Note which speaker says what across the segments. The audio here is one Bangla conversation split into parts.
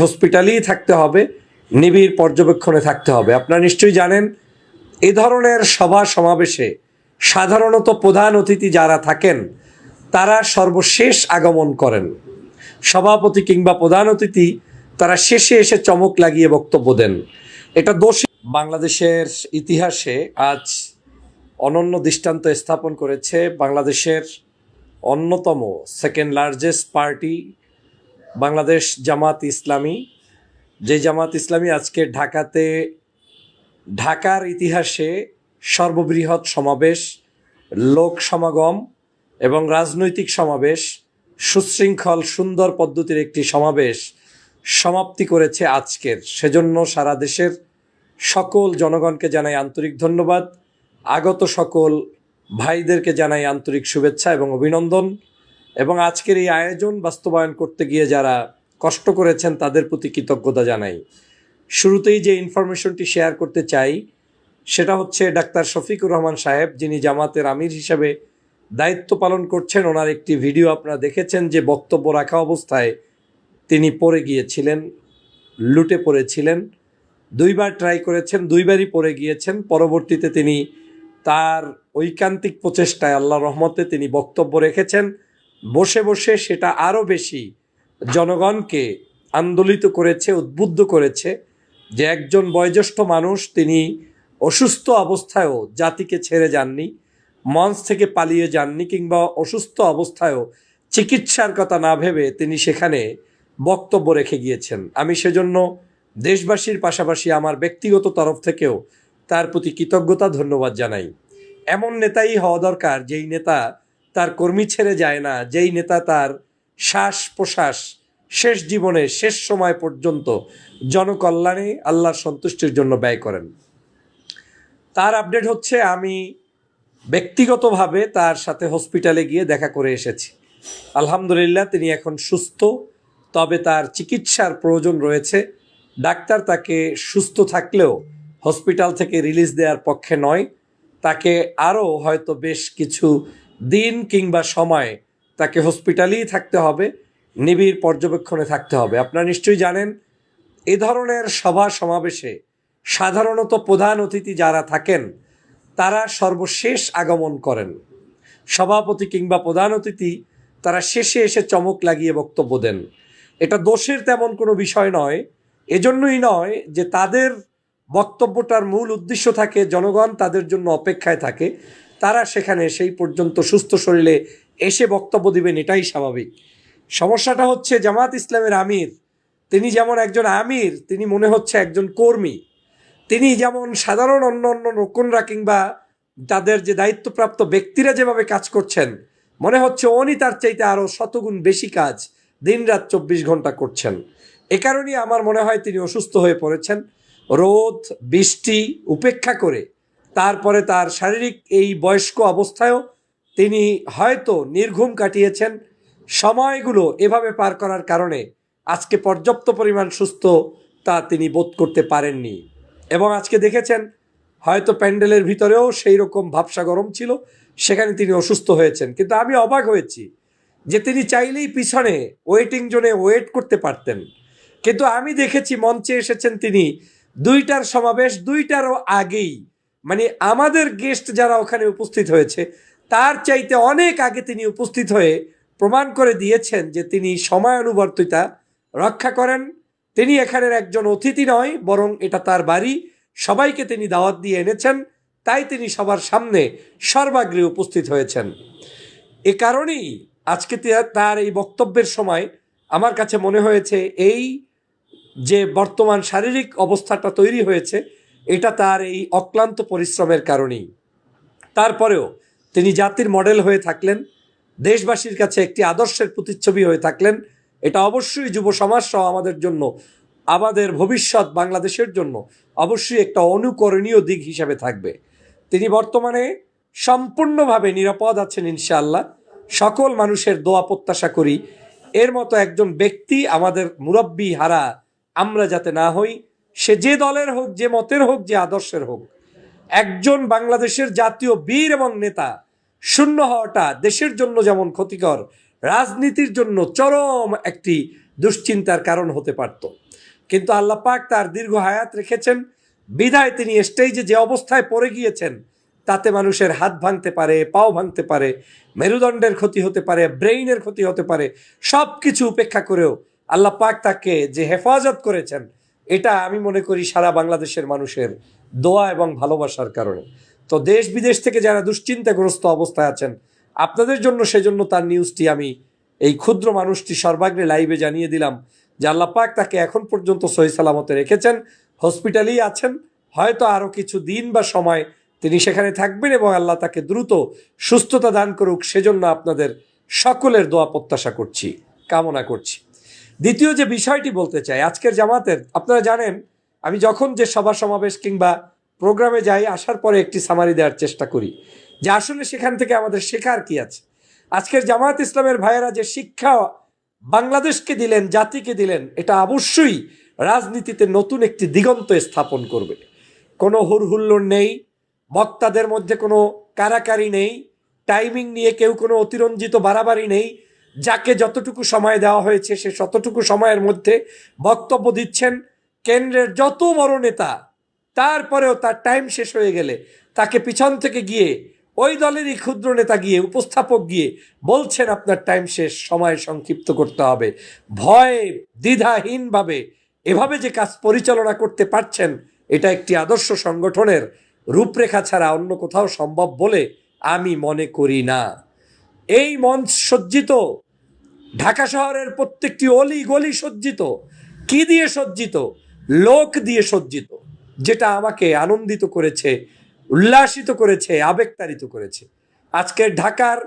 Speaker 1: হসপিটালেই থাকতে হবে, নিবিড় পর্যবেক্ষণে থাকতে হবে। আপনারা নিশ্চয়ই জানেন এ ধরনের সভা সমাবেশে সাধারণত প্রধান অতিথি যারা থাকেন তারা সর্বশেষ আগমন করেন। সভাপতি কিংবা প্রধান অতিথি তারা শেষে এসে চমক লাগিয়ে বক্তব্য দেন। এটা দোষী। বাংলাদেশের ইতিহাসে আজ অনন্য দৃষ্টান্ত স্থাপন করেছে বাংলাদেশের অন্যতম second largest party Bangladesh Jamaat Islami. যে জামাত ইসলামী আজকে ঢাকার ইতিহাসে সর্ববৃহৎ সমাবেশ, লোক সমাগম এবং রাজনৈতিক সমাবেশ, সুশৃঙ্খল সুন্দর পদ্ধতির একটি সমাবেশ সমাপ্তি করেছে আজকের। সেজন্য সারা দেশের সকল জনগণকে জানাই আন্তরিক ধন্যবাদ, আগত সকল ভাইদেরকে জানাই আন্তরিক শুভেচ্ছা এবং অভিনন্দন, এবং আজকের এই আয়োজন বাস্তবায়ন করতে গিয়ে যারা কষ্ট করেছেন তাদের প্রতি কৃতজ্ঞতা জানাই। শুরুতেই যে ইনফরমেশনটি শেয়ার করতে চাই সেটা হচ্ছে ডাক্তার শফিকুর রহমান সাহেব, যিনি জামাতের আমির হিসাবে দায়িত্ব পালন করছেন। ওনার একটি ভিডিও আপনারা দেখেছেন যে বক্তব্য রাখা অবস্থায় তিনি পড়ে গিয়েছিলেন, লুটে পড়েছিলেন। দুইবার ট্রাই করেছেন, দুইবারই পড়ে গিয়েছেন। পরবর্তীতে তিনি তার ঐকান্তিক প্রচেষ্টায় আল্লাহর রহমতে তিনি বক্তব্য রেখেছেন। বসে বসে সেটা আরও বেশি জনগণকে আন্দোলিত করেছে, উদ্বুদ্ধ করেছে যে একজন বয়োজ্যেষ্ঠ মানুষ, তিনি অসুস্থ অবস্থায়ও জাতিকে ছেড়ে যাননি, মঞ্চ থেকে পালিয়ে যাননি, কিংবা অসুস্থ অবস্থায়ও চিকিৎসার কথা না ভেবে তিনি সেখানে বক্তব্য রেখে গিয়েছেন। আমি সেজন্য দেশবাসীর পাশাপাশি আমার ব্যক্তিগত তরফ থেকেও তার প্রতি কৃতজ্ঞতা ধন্যবাদ জানাই। এমন নেতাই হওয়া দরকার যেই নেতা তার কর্মী ছেড়ে যায় না, যেই নেতা তার শ্বাস প্রশ্বাস শেষ জীবনে শেষ সময় পর্যন্ত জনকল্যাণে আল্লাহর সন্তুষ্টির জন্য ব্যয় করেন। তার আপডেট হচ্ছে, আমি ব্যক্তিগতভাবে তার সাথে হসপিটালে গিয়ে দেখা করে এসেছি। আলহামদুলিল্লাহ তিনি এখন সুস্থ, তবে তার চিকিৎসার প্রয়োজন রয়েছে। ডাক্তার তাকে সুস্থ থাকলেও হসপিটাল থেকে রিলিজ দেওয়ার পক্ষে নয়। তাকে আরও হয়তো বেশ কিছু দিন কিংবা সময় তাকে হসপিটালেই থাকতে হবে, নিবিড় পর্যবেক্ষণে থাকতে হবে। আপনারা নিশ্চয়ই জানেন এ ধরনের সভা সমাবেশে সাধারণত প্রধান অতিথি যারা থাকেন তারা সর্বশেষ আগমন করেন। সভাপতি কিংবা প্রধান অতিথি তারা শেষে এসে চমক লাগিয়ে বক্তব্য দেন। এটা দোষের তেমন কোনো বিষয় নয়। এজন্যই নয় যে তাদের বক্তব্যটার মূল উদ্দেশ্য থাকে জনগণ তাদের জন্য অপেক্ষায় থাকে, তারা সেখানে সেই পর্যন্ত সুস্থ শরীরে এসে বক্তব্য দিবেন, এটাই স্বাভাবিক। সমস্যাটা হচ্ছে জামাত ইসলামের আমির, তিনি যেমন একজন আমির, তিনি মনে হচ্ছে একজন কর্মী। তিনি যেমন সাধারণ অন্য অন্য রক্ষণরা কিংবা তাদের যে দায়িত্বপ্রাপ্ত ব্যক্তিরা যেভাবে কাজ করছেন, মনে হচ্ছে উনি তার চাইতে আরও শতগুণ বেশি কাজ দিনরাত 24 ঘন্টা করছেন। এ কারণেই আমার মনে হয় তিনি অসুস্থ হয়ে পড়েছেন। রোদ বৃষ্টি উপেক্ষা করে তারপরে তার শারীরিক এই বয়স্ক অবস্থায়ও তিনি হয়তো নির্ঘুম কাটিয়েছেন। সময়গুলো এভাবে পার করার কারণে আজকে পর্যাপ্ত পরিমাণ সুস্থ তা তিনি বোধ করতে পারেননি, এবং আজকে দেখেছেন হয়তো প্যান্ডেলের ভিতরেও সেই রকম ভাবসা গরম ছিল, সেখানে তিনি অসুস্থ হয়েছেন। কিন্তু আমি অবাক হয়েছি যে তিনি চাইলেই পিছনে ওয়েটিং জোনে ওয়েট করতে পারতেন, কিন্তু আমি দেখেছি মঞ্চে এসেছেন তিনি 2টার সমাবেশ 2টারও আগেই, মানে আমাদের গেস্ট যারা ওখানে উপস্থিত হয়েছে তার চাইতে অনেক আগে তিনি উপস্থিত হয়ে প্রমাণ করে দিয়েছেন যে তিনি সময়ানুবর্তিতা রক্ষা করেন। তিনি এখানের একজন অতিথি নয়, বরং এটা তার বাড়ি, সবাইকে তিনি দাওয়াত দিয়ে এনেছেন, তাই তিনি সবার সামনে সর্বাগ্রে উপস্থিত হয়েছেন। এ কারণেই আজকে তার এই বক্তব্যের সময় আমার কাছে মনে হয়েছে এই যে বর্তমান শারীরিক অবস্থাটা তৈরি হয়েছে এটা তার এই অক্লান্ত পরিশ্রমের কারণেই। তারপরেও তিনি জাতির মডেল হয়ে থাকলেন, দেশবাসীর কাছে একটি আদর্শের প্রতিচ্ছবি হয়ে থাকলেন। এটা অবশ্যই যুব সমাজ সহ আমাদের জন্য, আমাদের ভবিষ্যৎ বাংলাদেশের জন্য অবশ্যই একটা অনুকরণীয় দিক হিসাবে থাকবে। তিনি বর্তমানে সম্পূর্ণভাবে নিরাপদ আছেন ইনশাআল্লাহ। সকল মানুষের দোয়া প্রত্যাশা করি এর মতো একজন ব্যক্তি আমাদের মুরব্বি হারা আমরা যাতে না হই, সে যে দলের হোক, যে মতের হোক, যে আদর্শের হোক। একজন বাংলাদেশের জাতীয় বীর এবং নেতা শূন্য হওয়াটা দেশের জন্য যেমন ক্ষতিকর, রাজনীতির জন্য চরম একটি দুশ্চিন্তার কারণ হতে পারত। কিন্তু আল্লাহ পাক তার দীর্ঘ হায়াত রেখেছেন বিধায় তিনি স্টেজে যে অবস্থায় পড়ে গিয়েছেন তাতে মানুষের হাত ভাঙতে পারে, পাও ভাঙতে পারে, মেরুদণ্ডের ক্ষতি হতে পারে, ব্রেইনের ক্ষতি হতে পারে। সব কিছু উপেক্ষা করেও আল্লাহ পাক তাকে যে হেফাজত করেছেন, এটা আমি মনে করি সারা বাংলাদেশের মানুষের দোয়া এবং ভালোবাসার কারণে। তো দেশ বিদেশ থেকে যারা দুশ্চিন্তাগ্রস্ত অবস্থায় আছেন, আপনাদের জন্য সেজন্য তার নিউজটি আমি এই ক্ষুদ্র মানুষটি সর্বাগ্রে লাইভে জানিয়ে দিলাম যে আল্লাহ পাক তাকে এখন পর্যন্ত সহি সালামতে রেখেছেন, হসপিটালেই আছেন। হয়তো আরও কিছু দিন বা সময় তিনি সেখানে থাকবেন এবং আল্লাহ তাকে দ্রুত সুস্থতা দান করুক, সেজন্য আপনাদের সকলের দোয়া প্রত্যাশা করছি, কামনা করছি। দ্বিতীয় যে বিষয়টি বলতে চাই, আজকের জামাতের আপনারা জানেন আমি যখন যে সভা সমাবেশ কিংবা প্রোগ্রামে যাই, আসার পরে একটি সামারি দেওয়ার চেষ্টা করি যে আসলে সেখান থেকে আমাদের শেখার কি আছে। আজকের জামায়াত ইসলামের ভাইয়েরা যে শিক্ষা বাংলাদেশকে দিলেন, জাতিকে দিলেন, এটা অবশ্যই রাজনীতিতে নতুন একটি দিগন্ত স্থাপন করবে। কোনো হুড়হুল্লোড় নেই, বক্তাদের মধ্যে কোনো কারাকারি নেই, টাইমিং নিয়ে কেউ কোনো অতিরঞ্জিত বাড়াবাড়ি নেই। যাকে যতটুকু সময় দেওয়া হয়েছে সে ততটুকু সময়ের মধ্যে বক্তব্য দিচ্ছেন। কেন্দ্রের যত বড় নেতা, তারপরেও তার টাইম শেষ হয়ে গেলে তাকে পিছন থেকে গিয়ে ওই দলেরই ক্ষুদ্র নেতা গিয়ে, উপস্থাপক গিয়ে বলছেন আপনার টাইম শেষ, সময় সংক্ষিপ্ত করতে হবে। ভয়ে দ্বিধাহীনভাবে এভাবে যে কাজ পরিচালনা করতে পারছেন, এটা একটি আদর্শ সংগঠনের রূপরেখা ছাড়া অন্য কোথাও সম্ভব বলে আমি মনে করি না। এই মঞ্চ সজ্জিত, ঢাকা শহরের প্রত্যেকটি অলি গলি সজ্জিত। কি দিয়ে সজ্জিত? লোক দিয়ে সজ্জিত, যেটা আমাকে আনন্দিত করেছে, উল্লাসিত করেছে, আবেগতাড়িত করেছে। আজকের ঢাকার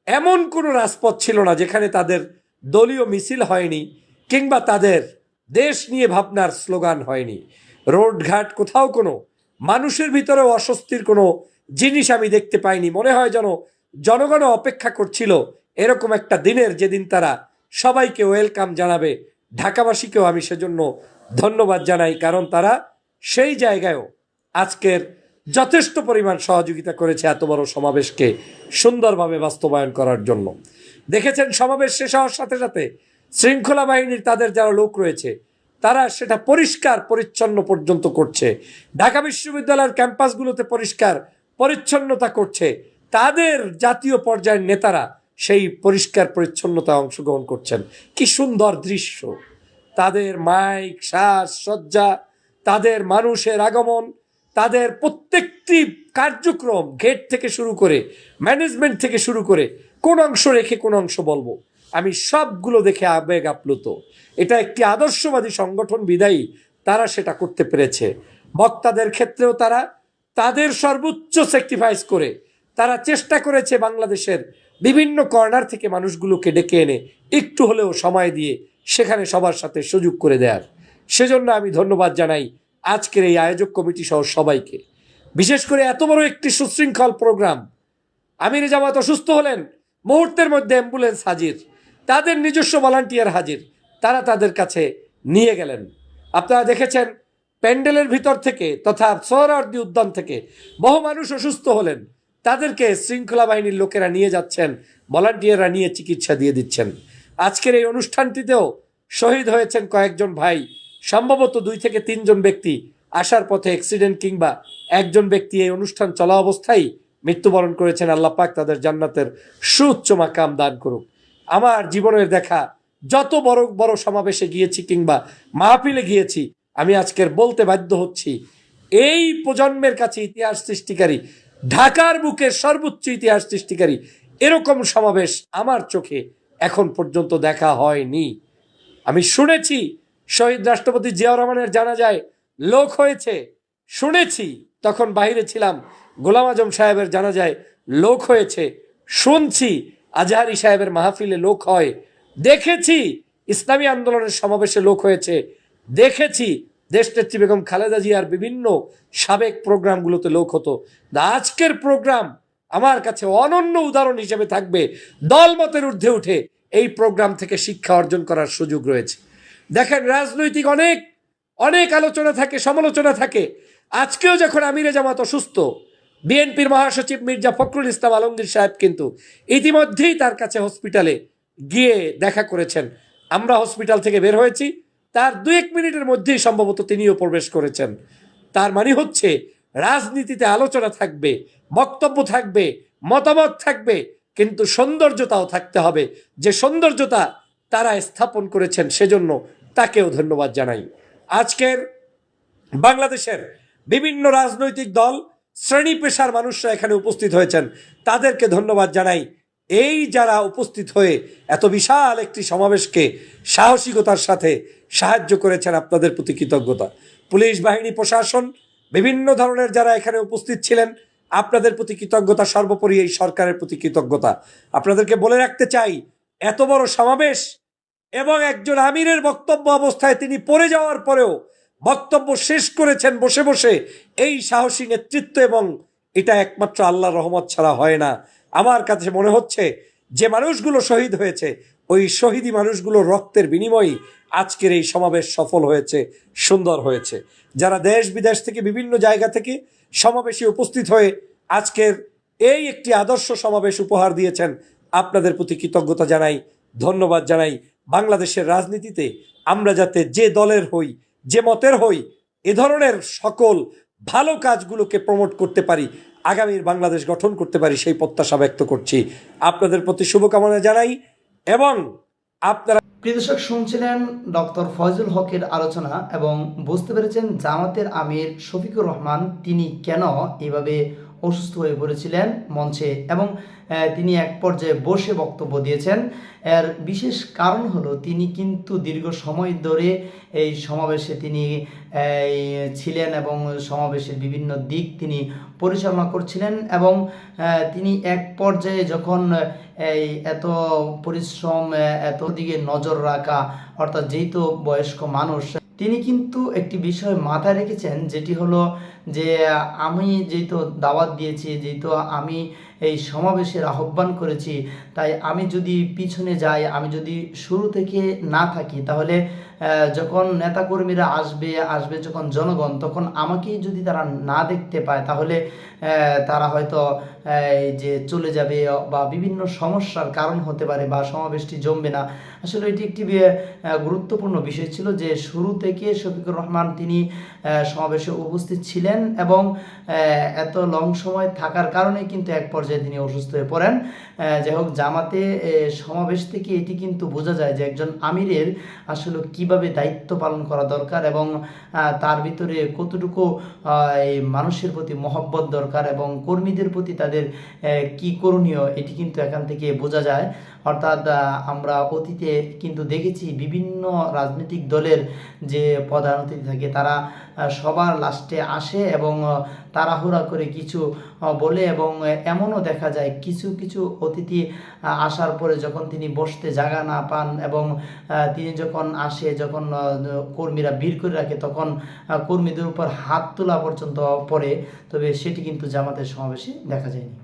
Speaker 1: এমন কোনো রাজপথ ছিল না যেখানে তাদের দলীয় মিছিল হয়নি কিংবা তাদের দেশ নিয়ে ভাবনার স্লোগান হয়নি। রোডঘাট কোথাও কোনো মানুষের ভিতরেও অস্বস্তির কোনো জিনিস আমি দেখতে পাইনি। মনে হয় যেন জনগণ অপেক্ষা করছিল এরকম একটা দিনের, যেদিন তারা সবাইকে ওয়েলকাম জানাবে। ঢাকাবাসীকেও আমি সেজন্য ধন্যবাদ জানাই, কারণ তারা সেই জায়গায়ও আজকের যথেষ্ট পরিমাণ সহযোগিতা করেছে এত বড় সমাবেশকে সুন্দরভাবে বাস্তবায়ন করার জন্য। দেখেছেন সমাবেশ শেষ হওয়ার সাথে সাথে শৃঙ্খলা বাহিনীর তাদের যারা লোক রয়েছে তারা সেটা পরিষ্কার পরিচ্ছন্ন পর্যন্ত করছে। ঢাকা বিশ্ববিদ্যালয়ের ক্যাম্পাসগুলোতে পরিষ্কার পরিচ্ছন্নতা করছে। তাদের জাতীয় পর্যায়ের নেতারা সেই পরিষ্কার পরিচ্ছন্নতায় অংশগ্রহণ করছেন। কি সুন্দর দৃশ্য! তাদের মাইক, শ্বাস সজ্জা, তাদের মানুষের আগমন, তাদের প্রত্যেকটি কার্যক্রম, গেট থেকে শুরু করে ম্যানেজমেন্ট থেকে শুরু করে, কোন অংশ রেখে কোন অংশ বলবো, আমি সবগুলো দেখে আবেগ আপ্লুত। এটা একটি আদর্শবাদী সংগঠন বিদায়ী তারা সেটা করতে পেরেছে। বক্তাদের ক্ষেত্রেও তারা তাদের সর্বোচ্চ স্যাক্রিফাইস করে তারা চেষ্টা করেছে বাংলাদেশের বিভিন্ন কর্নার থেকে মানুষগুলোকে ডেকে এনে একটু হলেও সময় দিয়ে সেখানে সবার সাথে সুযোগ করে দেওয়ার। সেজন্য আমি ধন্যবাদ জানাই আজকের এই আয়োজক কমিটি সহ সবাইকে। বিশেষ করে এত বড় একটি সুশৃঙ্খল প্রোগ্রাম, আমির জামাত অসুস্থ হলেন, মুহূর্তের মধ্যে অ্যাম্বুলেন্স হাজির, তাদের নিজস্ব ভলান্টিয়ার হাজির, তারা তাদের কাছে নিয়ে গেলেন। আপনারা দেখেছেন প্যান্ডেলের ভিতর থেকে তথা সোহরাওয়ার্দী উদ্যান থেকে বহু মানুষ অসুস্থ হলেন, তাদেরকে শৃঙ্খলা বাহিনীর লোকেরা নিয়ে যাচ্ছেন, ভলান্টিয়াররা নিয়ে চিকিৎসা দিয়ে দিচ্ছেন। আজকের এই অনুষ্ঠানটিতেও শহীদ হয়েছেন কয়েকজন ভাই, সম্ভবত 2 থেকে 3 জন ব্যক্তি আসার পথে অ্যাক্সিডেন্ট কিংবা একজন ব্যক্তি এই অনুষ্ঠান চলা অবস্থায় মৃত্যুবরণ করেছেন। আল্লাহ পাক তাদের জান্নাতের সুউচ্চ মাকাম দান করুক। আমার জীবনের দেখা যত বড় বড় সমাবেশে গিয়েছি কিংবা মাহফিলে গিয়েছি, আমি আজকের বলতে বাধ্য হচ্ছি, এই প্রজন্মের কাছে ইতিহাস সৃষ্টিকারী, ঢাকার বুকের সর্বোচ্চ ইতিহাস সৃষ্টিকারী এরকম সমাবেশ আমার চোখে এখন পর্যন্ত দেখা হয়নি। আমি শুনেছি শহীদ রাষ্ট্রপতি জিয়াউর রহমানের জানাজায় লোক হয়েছে, শুনেছি, তখন বাইরে ছিলাম। গোলাম আজম সাহেবের জানাজায় লোক হয়েছে, শুনছি। আজহারি সাহেবের মাহফিলে লোক হয়, দেখেছি। ইসলামী আন্দোলনের সমাবেশে লোক হয়েছে, দেখেছি। দেশনেত্রী বেগম খালেদা জিয়ার বিভিন্ন সাবেক প্রোগ্রামগুলোতে লোক হতো। আজকের প্রোগ্রাম আমার কাছে অনন্য উদাহরণ হিসেবে থাকবে। দলমতের ঊর্ধ্বে উঠে এই প্রোগ্রাম থেকে শিক্ষা অর্জন করার সুযোগ রয়েছে। দেখেন, রাজনৈতিক অনেক অনেক আলোচনা থাকে, সমালোচনা থাকে। আজকেও যখন আমিরে জামাত অসুস্থ, বিএনপির মহাসচিব মির্জা ফখরুল ইসলাম আলমগীর সাহেব কিন্তু ইতিমধ্যেই তার কাছে হসপিটালে গিয়ে দেখা করেছেন। আমরা হসপিটাল থেকে বের হয়েছি, তার 2-1 মিনিটের মধ্যেই সম্ভবত তিনিও প্রবেশ করেছেন। তার মানে হচ্ছে রাজনীতিতে আলোচনা থাকবে, বক্তব্য থাকবে, মতামত থাকবে, কিন্তু সৌন্দর্যতাও থাকতে হবে। যে সৌন্দর্যতা তারা স্থাপন করেছেন সেজন্য তাকেও ধন্যবাদ জানাই। আজকের বাংলাদেশের বিভিন্ন রাজনৈতিক দল, শ্রেণী পেশার মানুষরা এখানে উপস্থিত হয়েছেন, তাদেরকে ধন্যবাদ জানাই। এই যারা উপস্থিত হয়ে এত বিশাল একটি সমাবেশকে সাহসিকতার সাথে সাহায্য করেছেন, আপনাদের প্রতি কৃতজ্ঞতা। পুলিশ বাহিনী, প্রশাসন, বিভিন্ন ধরনের যারা এখানে উপস্থিত ছিলেন, আপনাদের প্রতি কৃতজ্ঞতা। সর্বোপরি এই সরকারের প্রতি কৃতজ্ঞতা। আপনাদেরকে বলে রাখতে চাই, এত বড় সমাবেশ এবং একজন আমিরের বক্তব্য অবস্থায় তিনি পড়ে যাওয়ার পরেও বক্তব্য শেষ করেছেন বসে বসে, এই সাহসী নেতৃত্ব, এবং এটা একমাত্র আল্লাহর রহমত ছাড়া হয় না। আমার কাছে মনে হচ্ছে যে মানুষগুলো শহীদ হয়েছে, ওই শহীদি মানুষগুলোর রক্তের বিনিময়ে আজকের এই সমাবেশ সফল হয়েছে, সুন্দর হয়েছে। যারা দেশ বিদেশ থেকে বিভিন্ন জায়গা থেকে সমাবেশে উপস্থিত হয়ে আজকের এই একটি আদর্শ সমাবেশ উপহার দিয়েছেন, আপনাদের প্রতি কৃতজ্ঞতা জানাই, ধন্যবাদ জানাই। বাংলাদেশের রাজনীতিতে আমরা যাতে যে দলের হই, যে মতের হই, এ ধরনের সকল ভালো কাজগুলোকে প্রমোট করতে পারি, আগামীর বাংলাদেশ গঠন করতে পারি, সেই প্রত্যাশা ব্যক্ত করছি। আপনাদের প্রতি শুভকামনা জানাই। এবং আপনারা
Speaker 2: প্রিয় দর্শক, শুনছিলেন ডক্টর ফয়জুল হকের আলোচনা এবং বুঝতে পেরেছেন জামাতের আমির শফিকুর রহমান তিনি কেন এভাবে অসুস্থ হয়ে পড়েছিলেন মঞ্চে, এবং তিনি এক পর্যায়ে বসে বক্তব্য দিয়েছেন। এর বিশেষ কারণ হলো তিনি কিন্তু দীর্ঘ সময় ধরে এই সমাবেশে তিনি ছিলেন এবং সমাবেশের বিভিন্ন দিক তিনি পরিচালনা করছিলেন, এবং তিনি এক পর্যায়ে যখন এই এত পরিশ্রম, এত দিকে নজর রাখা, অর্থাৎ যেহেতু বয়স্ক মানুষ, তিনি কিন্তু একটি বিষয় মাথায় রেখেছেন, যেটি হলো যে আমি যেহেতু দাওয়াত দিয়েছি, যেহেতু আমি এই সমাবেশের আহ্বান করেছি, তাই আমি যদি পিছনে যাই, আমি যদি শুরু থেকে না থাকি, তাহলে যখন নেতাকর্মীরা আসবে যখন জনগণ, তখন আমাকেই যদি তারা না দেখতে পায়, তাহলে তারা হয়তো যে চলে যাবে বা বিভিন্ন সমস্যার কারণ হতে পারে, বা সমাবেশটি জমবে না। আসলে এটি একটি গুরুত্বপূর্ণ বিষয় ছিল যে শুরু থেকে শফিকুর রহমান তিনি সমাবেশে উপস্থিত ছিলেন, এবং এত লং সময় থাকার কারণে কিন্তু এক পর্যায়ে তিনি অসুস্থ হয়ে পড়েন। যাই হোক, জামাতে সমাবেশ থেকে এটি কিন্তু বোঝা যায় যে একজন আমিরের আসলে কিভাবে দায়িত্ব পালন করা দরকার, এবং তার ভিতরে কতটুকু এই মানুষের প্রতি মহব্বত দরকার, এবং কর্মীদের প্রতি তাদের কি করণীয়, এটি কিন্তু এখান থেকে বোঝা যায়। অর্থাৎ আমরা অতীতে কিন্তু দেখেছি বিভিন্ন রাজনৈতিক দলের যে প্রধান অতিথি থাকে, তারা সবার লাস্টে আসে এবং তাড়াহুড়া করে কিছু বলে, এবং এমনও দেখা যায় কিছু কিছু অতিথি আসার পরে যখন তিনি বসতে জায়গা না পান, এবং তিনি যখন আসে, যখন কর্মীরা ভিড় করে রাখে, তখন কর্মীদের উপর হাত তোলা পর্যন্ত পড়ে। তবে সেটি কিন্তু জামাতের সমাবেশে দেখা যায়নি।